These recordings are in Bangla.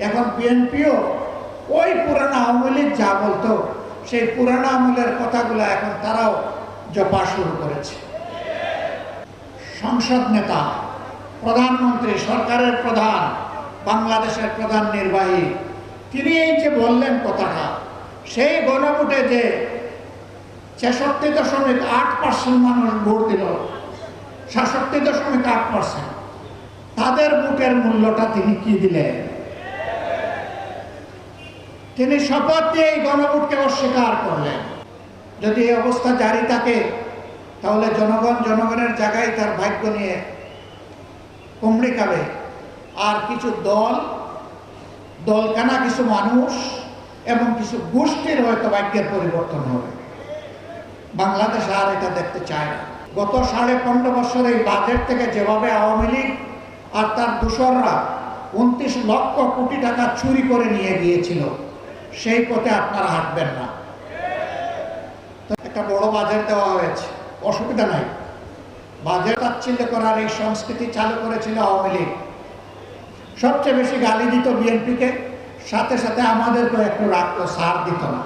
এখন বিএনপিও ওই পুরানো আওয়ামী লীগ যা বলতো সেই পুরানো আমলের কথাগুলো এখন তারাও জপা শুরু করেছে। সংসদ নেতা, প্রধানমন্ত্রী, সরকারের প্রধান, বাংলাদেশের প্রধান নির্বাহী, তিনি এই যে বললেন কথাটা, সেই গণভোটে যে 66.8% মানুষ ভোট দিল, 66.8%, তাদের ভোটের মূল্যটা তিনি কি দিলেন? তিনি শপথ দিয়ে এই গণভোটকে অস্বীকার করলেন। যদি এই অবস্থা জারি থাকে তাহলে জনগণ জনগণের জায়গায় তার ভাগ্য নিয়ে কুমড়ি খাবে, আর কিছু দলকানা কিছু মানুষ এবং কিছু গোষ্ঠীর হয়তো ভাগ্যের পরিবর্তন হবে। বাংলাদেশ আর এটা দেখতে চায় না। গত 15.5 বছর এই বাজেট থেকে যেভাবে আওয়ামী লীগ আর তার দোসররা 29 লক্ষ কোটি টাকা চুরি করে নিয়ে গিয়েছিল, সেই পথে আপনারা হাঁটবেন না। একটা বড় বাজেট দেওয়া হয়েছে, অসুবিধা নাই। বাজেট তাচ্ছিল্য করার এই সংস্কৃতি চালু করেছিল আওয়ামী লীগ। সবচেয়ে বেশি গালি দিত বিএনপিকে, সাথে সাথে আমাদেরকেও একটু রাখতো, ছাড় দিত না।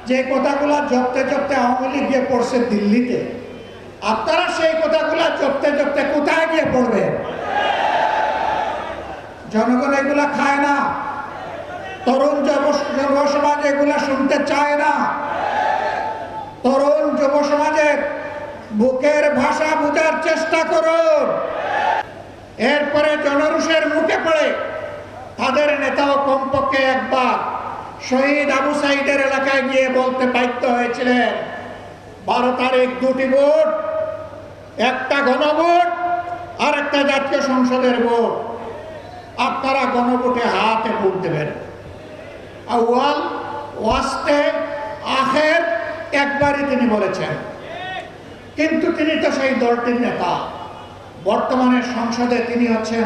যে কথাগুলা জপতে জপতে আওয়ামী লীগ গিয়ে পড়ছে দিল্লিতে, আপনারা সেই কথাগুলা জপতে জপতে কোথায় গিয়ে পড়বে? জনগণ এগুলা খায় না, তরুণ যুব সমাজ এগুলা শুনতে চায় না। তরুণ যুব সমাজের বুকের ভাষা বোঝার চেষ্টা করুন। এরপরে জনরোষের মুখে পড়ে তাদের নেতাও কমপক্ষে একবার শহীদ আবু সাইদের এলাকায় গিয়ে বলতে বাধ্য হয়েছিলেন, 12 তারিখ 2টি ভোট, একটা গণভোট আর একটা জাতীয় সংসদের ভোট, আপনারা গণভোটে হাতে ভোট দেবেন। আউয়াল ওয়াস্তে আখের একবারই তিনি বলেছেন। কিন্তু তিনি তো সেই দলটির নেতা। বর্তমানে সংসদে তিনি হচ্ছেন